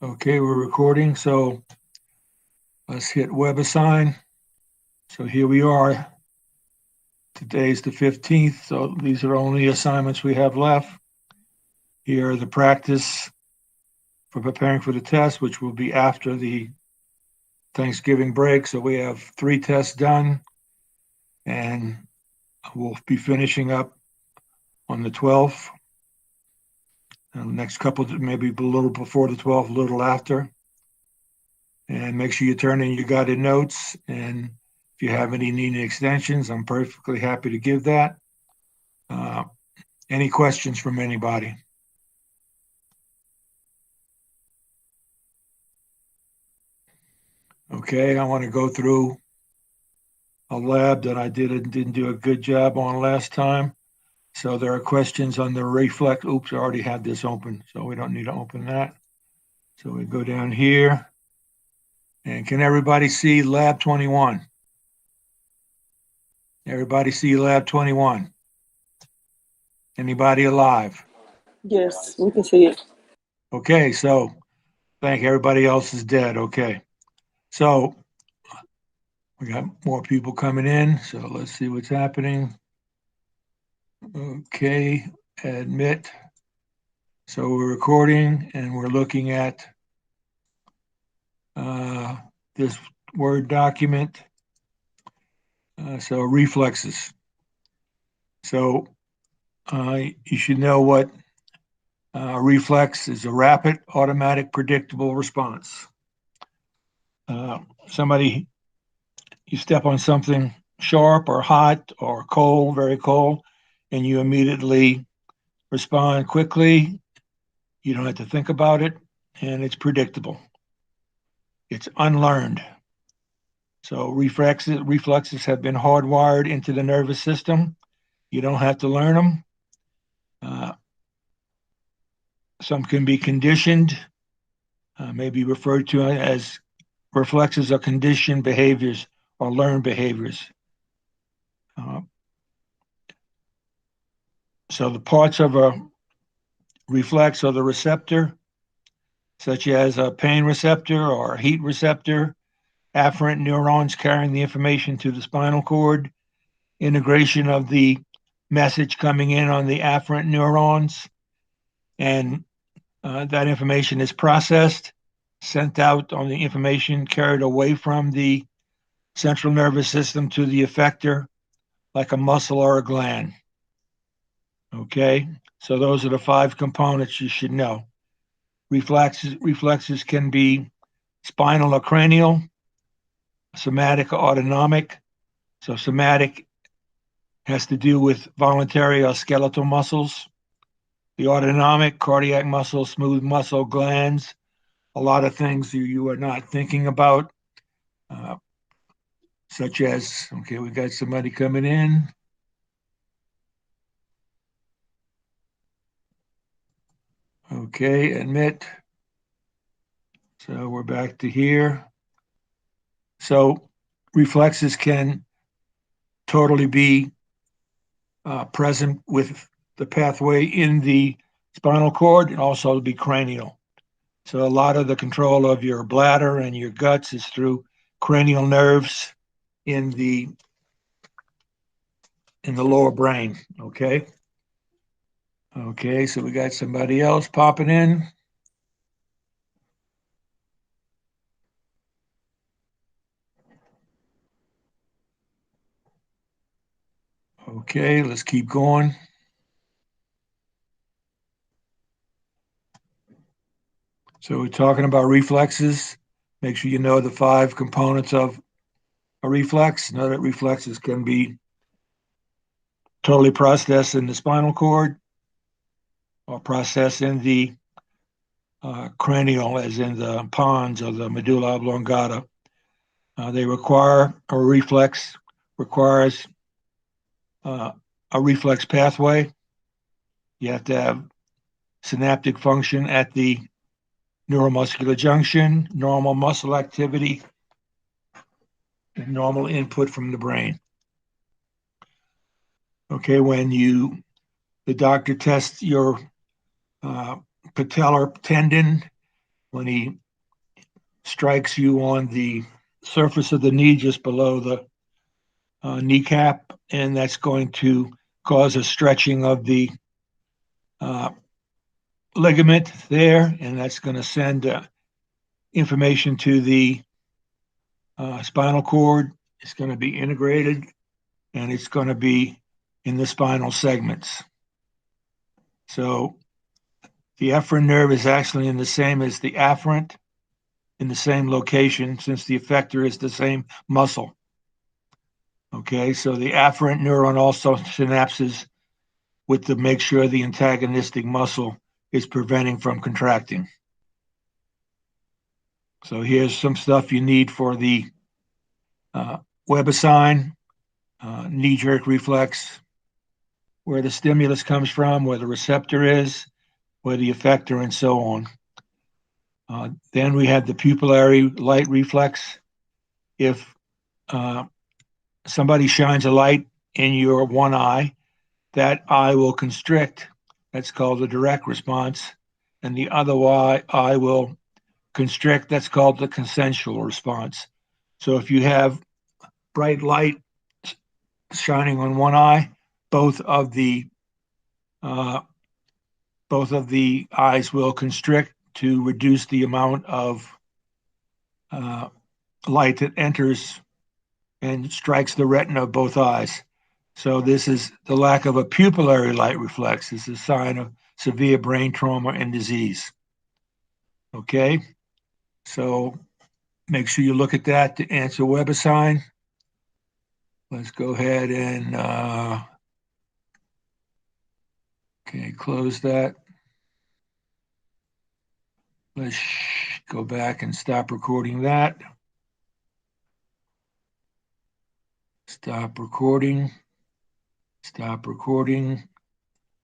Okay, we're recording, so let's hit Webassign. So here we are. Today's the 15th, so these are only assignments we have left. Here are the practice for preparing for the test, which will be after the Thanksgiving break. So we have 3 tests done, and we'll be finishing up on the 12th. And the next couple, maybe a little before the 12th, a little after. And make sure you turn in your guided notes. And if you have any needed extensions, I'm perfectly happy to give that. Any questions from anybody? Okay, I want to go through a lab that I didn't do a good job on last time. So there are questions on the reflex. Oops, I already had this open, so we don't need to open that. So we go down here. And can everybody see lab 21? Everybody see lab 21? Anybody alive? Yes, we can see it. Okay, so think everybody else is dead. Okay. So we got more people coming in. So let's see what's happening. Okay, admit. So we're recording and we're looking at this Word document. So reflexes. So you should know what reflex is: a rapid, automatic, predictable response. You step on something sharp or hot or cold, very cold, and you immediately respond quickly. You don't have to think about it, and it's predictable. It's unlearned. So reflexes have been hardwired into the nervous system. You don't have to learn them. Some can be conditioned, may be referred to as reflexes are conditioned behaviors or learned behaviors. So the parts of a reflex are the receptor, such as a pain receptor or a heat receptor, afferent neurons carrying the information to the spinal cord, integration of the message coming in on the afferent neurons, and that information is processed, sent out on the information carried away from the central nervous system to the effector, like a muscle or a gland. Okay, so those are the 5 components you should know. Reflexes can be spinal or cranial, somatic or autonomic. So somatic has to do with voluntary or skeletal muscles. The autonomic, cardiac muscle, smooth muscle, glands, a lot of things you are not thinking about, such as, okay, we got somebody coming in. Okay, admit. So we're back to here. So reflexes can totally be present with the pathway in the spinal cord and also be cranial. So a lot of the control of your bladder and your guts is through cranial nerves in the lower brain. Okay. Okay, so we got somebody else popping in. Okay, let's keep going. So we're talking about reflexes. Make sure you know the 5 components of a reflex. Know that reflexes can be totally processed in the spinal cord or processed in the cranial, as in the pons or the medulla oblongata. They require a reflex, requires a reflex pathway. You have to have synaptic function at the neuromuscular junction, normal muscle activity, and normal input from the brain. Okay, when the doctor tests your patellar tendon when he strikes you on the surface of the knee just below the kneecap, and that's going to cause a stretching of the ligament there, and that's going to send information to the spinal cord. It's going to be integrated, and it's going to be in the spinal segments. So the efferent nerve is actually in the same as the afferent, in the same location, since the effector is the same muscle. Okay, so the afferent neuron also synapses with to make sure the antagonistic muscle is preventing from contracting. So here's some stuff you need for the Webassign, knee-jerk reflex, where the stimulus comes from, where the receptor is, where the effector, and so on. Then we have the pupillary light reflex. If somebody shines a light in your one eye, that eye will constrict. That's called the direct response. And the other eye will constrict. That's called the consensual response. So if you have bright light shining on one eye, both of the eyes will constrict to reduce the amount of light that enters and strikes the retina of both eyes. So this is the lack of a pupillary light reflex. This is a sign of severe brain trauma and disease. Okay, so make sure you look at that to answer Webassign. Let's go ahead and okay, close that. Let's go back and stop recording that. Stop recording. Stop recording.